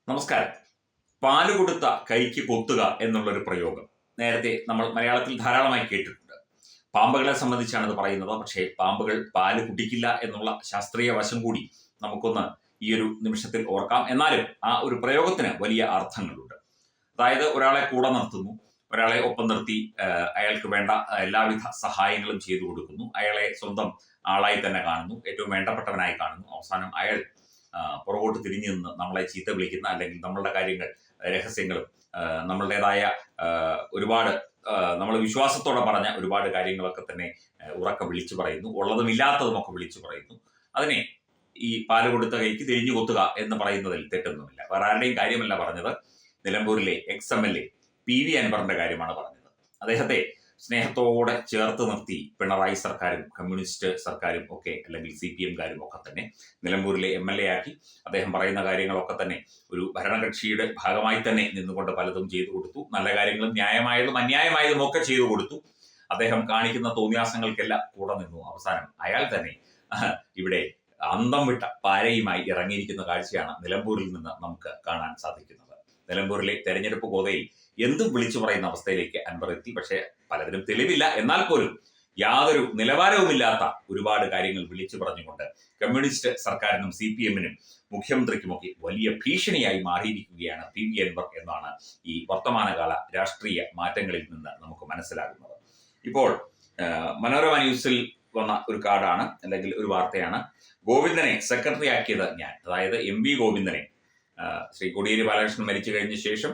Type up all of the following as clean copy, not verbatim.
നമസ്കാരം. പാല് കൊടുത്ത കൈക്ക് കൊത്തുക എന്നുള്ളൊരു പ്രയോഗം നേരത്തെ നമ്മൾ മലയാളത്തിൽ ധാരാളമായി കേട്ടിട്ടുണ്ട്. പാമ്പുകളെ സംബന്ധിച്ചാണ് ഇത് പറയുന്നത്. പക്ഷേ പാമ്പുകൾ പാല് കുടിക്കില്ല എന്നുള്ള ശാസ്ത്രീയ വശം കൂടി നമുക്കൊന്ന് ഈ ഒരു നിമിഷത്തിൽ ഓർക്കാം. എന്നാലും ആ ഒരു പ്രയോഗത്തിന് വലിയ അർത്ഥങ്ങളുണ്ട്. അതായത് ഒരാളെ കൂടെ നിർത്തുന്നു, ഒരാളെ ഒപ്പം നിർത്തി അയാൾക്ക് വേണ്ട എല്ലാവിധ സഹായങ്ങളും ചെയ്തു കൊടുക്കുന്നു, അയാളെ സ്വന്തം ആളായി തന്നെ കാണുന്നു, ഏറ്റവും വേണ്ടപ്പെട്ടവനായി കാണുന്നു. അവസാനം അയാൾ പുറകോട്ട് തിരിഞ്ഞു നിന്ന് നമ്മളെ ചീത്ത വിളിക്കുന്ന, അല്ലെങ്കിൽ നമ്മളുടെ കാര്യങ്ങൾ, രഹസ്യങ്ങളും നമ്മളുടേതായ ഒരുപാട് നമ്മൾ വിശ്വാസത്തോടെ പറഞ്ഞ ഒരുപാട് കാര്യങ്ങളൊക്കെ തന്നെ ഉറക്കെ വിളിച്ചു പറയുന്നു, ഉള്ളതും ഇല്ലാത്തതും ഒക്കെ വിളിച്ചു പറയുന്നു. അതിനെ ഈ പാല് കൊടുത്ത കൈക്ക് തിരിഞ്ഞു കൊത്തുക എന്ന് പറയുന്നതിൽ തെറ്റൊന്നുമില്ല. വേറെ ആരുടെയും കാര്യമല്ല പറഞ്ഞത്. നിലമ്പൂരിലെ എക്സ്-MLA PV അൻവറിന്റെ കാര്യമാണ് പറഞ്ഞത്. അദ്ദേഹത്തെ സ്നേഹത്തോടെ ചേർത്ത് നിർത്തി പിണറായി സർക്കാരും കമ്മ്യൂണിസ്റ്റ് സർക്കാരും ഒക്കെ, അല്ലെങ്കിൽ CPM-കാരും ഒക്കെ തന്നെ നിലമ്പൂരിലെ MLA ആക്കി. അദ്ദേഹം പറയുന്ന കാര്യങ്ങളൊക്കെ തന്നെ ഒരു ഭരണകക്ഷിയുടെ ഭാഗമായി തന്നെ നിന്നുകൊണ്ട് പലതും ചെയ്തു കൊടുത്തു. നല്ല കാര്യങ്ങളും ന്യായമായതും അന്യായമായതും ഒക്കെ ചെയ്തു കൊടുത്തു. അദ്ദേഹം കാണിക്കുന്ന തോന്നിയാസങ്ങൾക്കെല്ലാം കൂടെ നിന്നു. അവസാനം അയാൾ തന്നെ ഇവിടെ അന്തം വിട്ട പാരയുമായി ഇറങ്ങിയിരിക്കുന്ന കാഴ്ചയാണ് നിലമ്പൂരിൽ നിന്ന് നമുക്ക് കാണാൻ സാധിക്കുന്നത്. നിലമ്പൂരിലെ തെരഞ്ഞെടുപ്പ് ഗോതയിൽ എന്തും വിളിച്ചു പറയുന്ന അവസ്ഥയിലേക്ക് അൻവർ എത്തി. പക്ഷേ പലതിനും തെളിവില്ല. എന്നാൽ പോലും യാതൊരു നിലവാരവുമില്ലാത്ത ഒരുപാട് കാര്യങ്ങൾ വിളിച്ചു പറഞ്ഞുകൊണ്ട് കമ്മ്യൂണിസ്റ്റ് സർക്കാരിനും CPM-നും മുഖ്യമന്ത്രിക്കുമൊക്കെ വലിയ ഭീഷണിയായി മാറിയിരിക്കുകയാണ് PV അൻവർ എന്നാണ് ഈ വർത്തമാനകാല രാഷ്ട്രീയ മാറ്റങ്ങളിൽ നിന്ന് നമുക്ക് മനസ്സിലാകുന്നത്. ഇപ്പോൾ മനോരമ ന്യൂസിൽ വന്ന ഒരു കാർഡാണ്, അല്ലെങ്കിൽ ഒരു വാർത്തയാണ്. ഗോവിന്ദനെ സെക്രട്ടറി ആക്കിയത് ഞാൻ. അതായത് MV ഗോവിന്ദനെ, ശ്രീ കോടിയേരി ബാലകൃഷ്ണൻ മരിച്ചു കഴിഞ്ഞ ശേഷം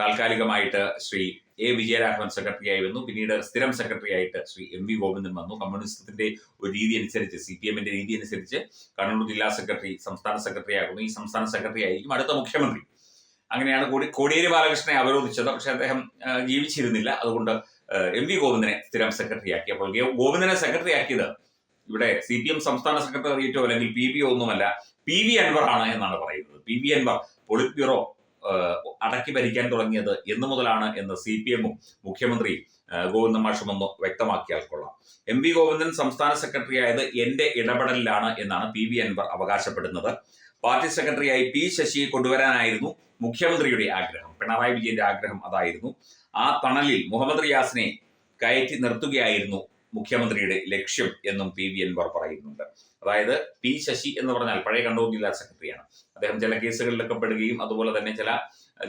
താൽക്കാലികമായിട്ട് ശ്രീ A വിജയരാഘവൻ സെക്രട്ടറി ആയി വന്നു. പിന്നീട് സ്ഥിരം സെക്രട്ടറി ആയിട്ട് ശ്രീ MV ഗോവിന്ദൻ വന്നു. കമ്മ്യൂണിസത്തിന്റെ ഒരു രീതി അനുസരിച്ച്, CPM-ന്റെ രീതി അനുസരിച്ച് കണ്ണൂർ ജില്ലാ സെക്രട്ടറി സംസ്ഥാന സെക്രട്ടറി ആകുന്നു. ഈ സംസ്ഥാന സെക്രട്ടറി ആയിരിക്കും അടുത്ത മുഖ്യമന്ത്രി. അങ്ങനെയാണ് കോടിയേരി ബാലകൃഷ്ണനെ അവരോധിച്ചത്. പക്ഷെ അദ്ദേഹം ജീവിച്ചിരുന്നില്ല. അതുകൊണ്ട് MV ഗോവിന്ദനെ സ്ഥിരം സെക്രട്ടറി ആക്കി. അപ്പോൾ ഗോവിന്ദനെ സെക്രട്ടറി ആക്കിയത് ഇവിടെ CPM സംസ്ഥാന സെക്രട്ടേറിയറ്റോ അല്ലെങ്കിൽ PBO ഒന്നുമല്ല, PV അൻവർ ആണ് എന്നാണ് പറയുന്നത്. PV അൻവർ പൊളിറ്റ് ബ്യൂറോ അടക്കി ഭരിക്കാൻ തുടങ്ങിയത് എന്നു മുതലാണ് എന്ന് CPM-ഉം മുഖ്യമന്ത്രി ഗോവിന്ദൻ മാഷും ഒന്ന് വ്യക്തമാക്കിയാൽ കൊള്ളാം. MV ഗോവിന്ദൻ സംസ്ഥാന സെക്രട്ടറി ആയത് എന്റെ ഇടപെടലിലാണ് എന്നാണ് PV അൻവർ അവകാശപ്പെടുന്നത്. പാർട്ടി സെക്രട്ടറിയായി P ശശിയെ കൊണ്ടുവരാനായിരുന്നു മുഖ്യമന്ത്രിയുടെ ആഗ്രഹം, പിണറായി വിജയന്റെ ആഗ്രഹം അതായിരുന്നു. ആ തണലിൽ മുഹമ്മദ് റിയാസിനെ കയറ്റി നിർത്തുകയായിരുന്നു മുഖ്യമന്ത്രിയുടെ ലക്ഷ്യം എന്നും PV അൻവർ പറയുന്നുണ്ട്. അതായത് P ശശി എന്ന് പറഞ്ഞാൽ പഴയ കണ്ണൂർ ജില്ലാ സെക്രട്ടറിയാണ്. അദ്ദേഹം ചില കേസുകളിലൊക്കെ പെടുകയും അതുപോലെ തന്നെ ചില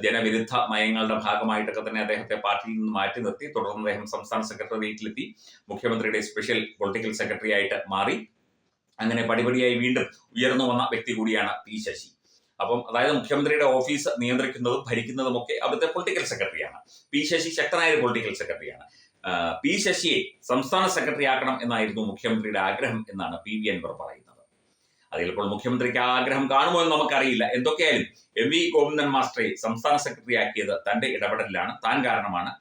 ജനവിരുദ്ധ നയങ്ങളുടെ ഭാഗമായിട്ടൊക്കെ തന്നെ അദ്ദേഹത്തെ പാർട്ടിയിൽ നിന്ന് മാറ്റി നിർത്തി. തുടർന്ന് അദ്ദേഹം സംസ്ഥാന സെക്രട്ടേറിയറ്റിലെത്തി മുഖ്യമന്ത്രിയുടെ സ്പെഷ്യൽ പൊളിറ്റിക്കൽ സെക്രട്ടറി ആയിട്ട് മാറി. അങ്ങനെ പടിപടിയായി വീണ്ടും ഉയർന്നു വന്ന വ്യക്തി കൂടിയാണ് P ശശി. അപ്പം അതായത് മുഖ്യമന്ത്രിയുടെ ഓഫീസ് നിയന്ത്രിക്കുന്നതും ഭരിക്കുന്നതും ഒക്കെ അവിടുത്തെ പൊളിറ്റിക്കൽ സെക്രട്ടറിയാണ്. P ശശി ശക്തനായ ഒരു പൊളിറ്റിക്കൽ സെക്രട്ടറിയാണ്. P ശശിയെ സംസ്ഥാന സെക്രട്ടറി ആക്കണം എന്നായിരുന്നു മുഖ്യമന്ത്രിയുടെ ആഗ്രഹം എന്നാണ് PV അൻവർ പറയുന്നത്. അത് ചിലപ്പോൾ മുഖ്യമന്ത്രിക്ക് ആ ആഗ്രഹം കാണുമോ എന്ന് നമുക്കറിയില്ല. എന്തൊക്കെയായാലും MV ഗോവിന്ദൻ മാസ്റ്ററെ സംസ്ഥാന സെക്രട്ടറി ആക്കിയത് തന്റെ ഇടപെടലിലാണ്, താൻ കാരണമാണ്.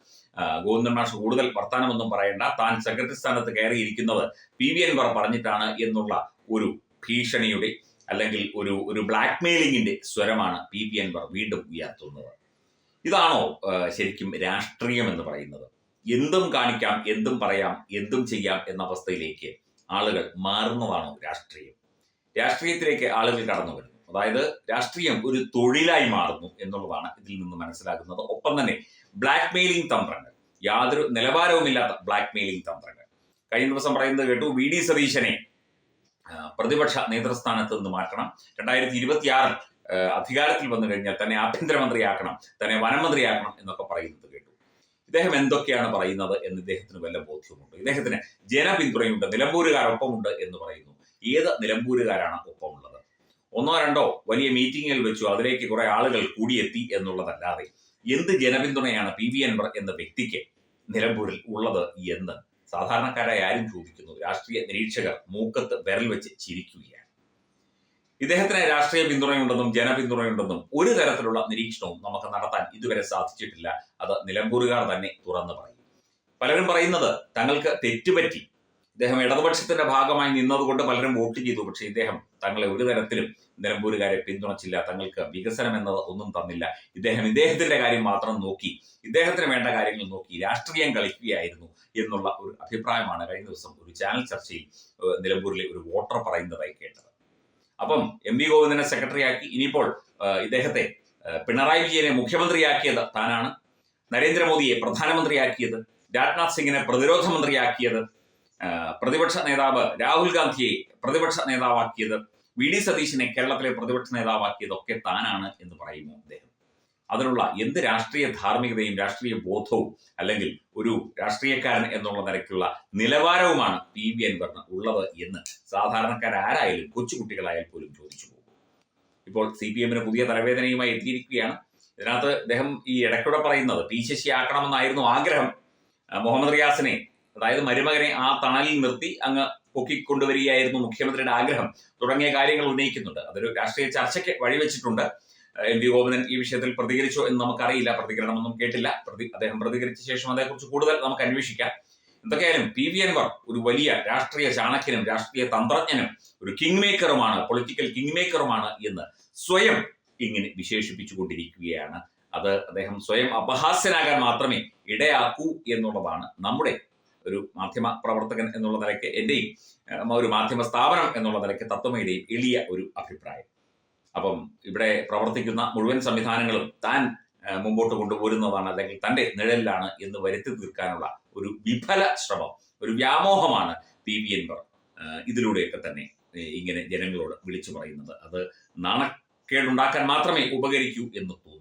ഗോവിന്ദൻ മാസ്റ്റർ കൂടുതൽ വർത്തമാനമൊന്നും പറയേണ്ട, താൻ സെക്രട്ടറി സ്ഥാനത്ത് കയറിയിരിക്കുന്നത് PV അൻവർ പറഞ്ഞിട്ടാണ് എന്നുള്ള ഒരു ഭീഷണിയുടെ, അല്ലെങ്കിൽ ഒരു ബ്ലാക്ക് മെയിലിംഗിന്റെ സ്വരമാണ് PV അൻവർ വീണ്ടും ഉയർത്തുന്നത്. ഇതാണോ ശരിക്കും രാഷ്ട്രീയം എന്ന് പറയുന്നത്? എന്തും കാണിക്കാം, എന്തും പറയാം, എന്തും ചെയ്യാം എന്ന അവസ്ഥയിലേക്ക് ആളുകൾ മാറുന്നതാണോ രാഷ്ട്രീയം? രാഷ്ട്രീയത്തിലേക്ക് ആളുകൾ കടന്നു വരുന്നു. അതായത് രാഷ്ട്രീയം ഒരു തൊഴിലായി മാറുന്നു എന്നുള്ളതാണ് ഇതിൽ നിന്ന് മനസ്സിലാകുന്നത്. ഒപ്പം തന്നെ ബ്ലാക്ക് മെയിലിംഗ് തന്ത്രങ്ങൾ, യാതൊരു നിലവാരവുമില്ലാത്ത ബ്ലാക്ക് മെയിലിംഗ് തന്ത്രങ്ങൾ. കഴിഞ്ഞ ദിവസം പറയുന്നത് കേട്ടു, VD സതീശനെ പ്രതിപക്ഷ നേതൃസ്ഥാനത്ത് നിന്ന് മാറ്റണം, 2026 അധികാരത്തിൽ വന്നു കഴിഞ്ഞാൽ തന്നെ ആഭ്യന്തരമന്ത്രിയാക്കണം, തന്നെ വനമന്ത്രിയാക്കണം എന്നൊക്കെ പറയുന്നത് കേട്ടു. ഇദ്ദേഹം എന്തൊക്കെയാണ് പറയുന്നത് എന്ന് ഇദ്ദേഹത്തിന് വല്ല ബോധ്യമുണ്ട്? ഇദ്ദേഹത്തിന് ജനപിന്തുണയുണ്ട്, നിലമ്പൂരുകാരൊപ്പമുണ്ട് എന്ന് പറയുന്നു. ഏത് നിലമ്പൂരുകാരാണ് ഒപ്പമുള്ളത്? ഒന്നോ രണ്ടോ വലിയ മീറ്റിങ്ങുകൾ വെച്ചു, അതിലേക്ക് കുറെ ആളുകൾ കൂടിയെത്തി എന്നുള്ളതല്ലാതെ എന്ത് ജനപിന്തുണയാണ് PV അൻവർ എന്ന വ്യക്തിക്ക് നിലമ്പൂരിൽ ഉള്ളത് എന്ന് സാധാരണക്കാരായ ആരും ചോദിക്കുന്നു. രാഷ്ട്രീയ നിരീക്ഷകർ മൂക്കത്ത് വിരൽ വെച്ച് ചിരിക്കുകയാണ്. ഇദ്ദേഹത്തിന് രാഷ്ട്രീയ പിന്തുണയുണ്ടെന്നും ജനപിന്തുണയുണ്ടെന്നും ഒരു തരത്തിലുള്ള നിരീക്ഷണവും നമുക്ക് നടത്താൻ ഇതുവരെ സാധിച്ചിട്ടില്ല. അത് നിലമ്പൂരുകാർ തന്നെ തുറന്നു പറയും. പലരും പറയുന്നത് തങ്ങൾക്ക് തെറ്റുപറ്റി, ഇദ്ദേഹം ഇടതുപക്ഷത്തിന്റെ ഭാഗമായി നിന്നതുകൊണ്ട് പലരും വോട്ട് ചെയ്തു, പക്ഷേ ഇദ്ദേഹം തങ്ങളെ ഒരു തരത്തിലും നിലമ്പൂരുകാരെ പിന്തുണച്ചില്ല, തങ്ങൾക്ക് വികസനം എന്നത് ഒന്നും തന്നില്ല, ഇദ്ദേഹത്തിന്റെ കാര്യം മാത്രം നോക്കി, ഇദ്ദേഹത്തിന് വേണ്ട കാര്യങ്ങൾ നോക്കി രാഷ്ട്രീയം കളിക്കുകയായിരുന്നു എന്നുള്ള ഒരു അഭിപ്രായമാണ് കഴിഞ്ഞ ദിവസം ഒരു ചാനൽ ചർച്ചയിൽ നിലമ്പൂരിലെ ഒരു വോട്ടർ പറയുന്നതായി കേട്ടത്. അപ്പം MV ഗോവിന്ദനെ സെക്രട്ടറിയാക്കി. ഇനിയിപ്പോൾ ഇദ്ദേഹത്തെ പിണറായി വിജയനെ മുഖ്യമന്ത്രിയാക്കിയത് താനാണ്, നരേന്ദ്രമോദിയെ പ്രധാനമന്ത്രിയാക്കിയത്, രാജ്നാഥ് സിംഗിനെ പ്രതിരോധ മന്ത്രിയാക്കിയത്, പ്രതിപക്ഷ നേതാവ് രാഹുൽ ഗാന്ധിയെ പ്രതിപക്ഷ നേതാവാക്കിയത്, വി ഡി സതീശിനെ കേരളത്തിലെ പ്രതിപക്ഷ നേതാവാക്കിയതൊക്കെ താനാണ് എന്ന് പറയുന്നു അദ്ദേഹം. അതിനുള്ള എന്ത് രാഷ്ട്രീയ ധാർമ്മികതയും രാഷ്ട്രീയ ബോധവും അല്ലെങ്കിൽ ഒരു രാഷ്ട്രീയക്കാരൻ എന്നുള്ള നിലയ്ക്കുള്ള നിലവാരവുമാണ് പി വി അൻവറിന് ഉള്ളത് എന്ന് സാധാരണക്കാരായാലും കൊച്ചുകുട്ടികളായാൽ പോലും ചോദിച്ചു പോകും. ഇപ്പോൾ CPM പുതിയ തലവേദനയുമായി എത്തിയിരിക്കുകയാണ്. ഇതിനകത്ത് അദ്ദേഹം ഈ ഇടയ്ക്കൂടെ പറയുന്നത് പി ശശി ആക്കണമെന്നായിരുന്നു ആഗ്രഹം. മുഹമ്മദ് റിയാസിനെ, അതായത് മരുമകനെ ആ തണലിൽ നിർത്തി അങ്ങ് പൊക്കിക്കൊണ്ടുവരികയായിരുന്നു മുഖ്യമന്ത്രിയുടെ ആഗ്രഹം തുടങ്ങിയ കാര്യങ്ങൾ ഉന്നയിക്കുന്നുണ്ട്. അതൊരു രാഷ്ട്രീയ ചർച്ചയ്ക്ക് വഴിവെച്ചിട്ടുണ്ട്. MP ഗോവിന്ദൻ ഈ വിഷയത്തിൽ പ്രതികരിച്ചോ എന്ന് നമുക്കറിയില്ല, പ്രതികരണമൊന്നും കേട്ടില്ല. അദ്ദേഹം പ്രതികരിച്ച ശേഷം അതേക്കുറിച്ച് കൂടുതൽ നമുക്ക് അന്വേഷിക്കാം. എന്തൊക്കെയായാലും പി വി അൻവർ ഒരു വലിയ രാഷ്ട്രീയ ചാണക്യനും രാഷ്ട്രീയ തന്ത്രജ്ഞനും ഒരു കിങ് മേക്കറുമാണ്, പൊളിറ്റിക്കൽ കിങ് മേക്കറുമാണ് എന്ന് സ്വയം ഇങ്ങനെ വിശേഷിപ്പിച്ചുകൊണ്ടിരിക്കുകയാണ്. അത് അദ്ദേഹം സ്വയം അപഹാസ്യനാകാൻ മാത്രമേ ഇടയാക്കൂ എന്നുള്ളതാണ് നമ്മുടെ ഒരു മാധ്യമ പ്രവർത്തകൻ എന്നുള്ള നിലയ്ക്ക്, എന്റെയും ഒരു മാധ്യമ സ്ഥാപനം എന്നുള്ള നിലയ്ക്ക് തത്വമയുടെയും എളിയ ഒരു അഭിപ്രായം. അപ്പം ഇവിടെ പ്രവർത്തിക്കുന്ന മുഴുവൻ സംവിധാനങ്ങളും താൻ മുമ്പോട്ട് കൊണ്ടുപോരുന്നതാണ്, അല്ലെങ്കിൽ തന്റെ നിഴലിലാണ് എന്ന് വരുത്തി തീർക്കാനുള്ള ഒരു വിഫല ശ്രമം, ഒരു വ്യാമോഹമാണ് പി വി അൻവർ ഇതിലൂടെയൊക്കെ തന്നെ ഇങ്ങനെ ജനങ്ങളോട് വിളിച്ചു പറയുന്നത്. അത് നാണക്കേടുണ്ടാക്കാൻ മാത്രമേ ഉപകരിക്കൂ എന്ന് തോന്നുന്നു.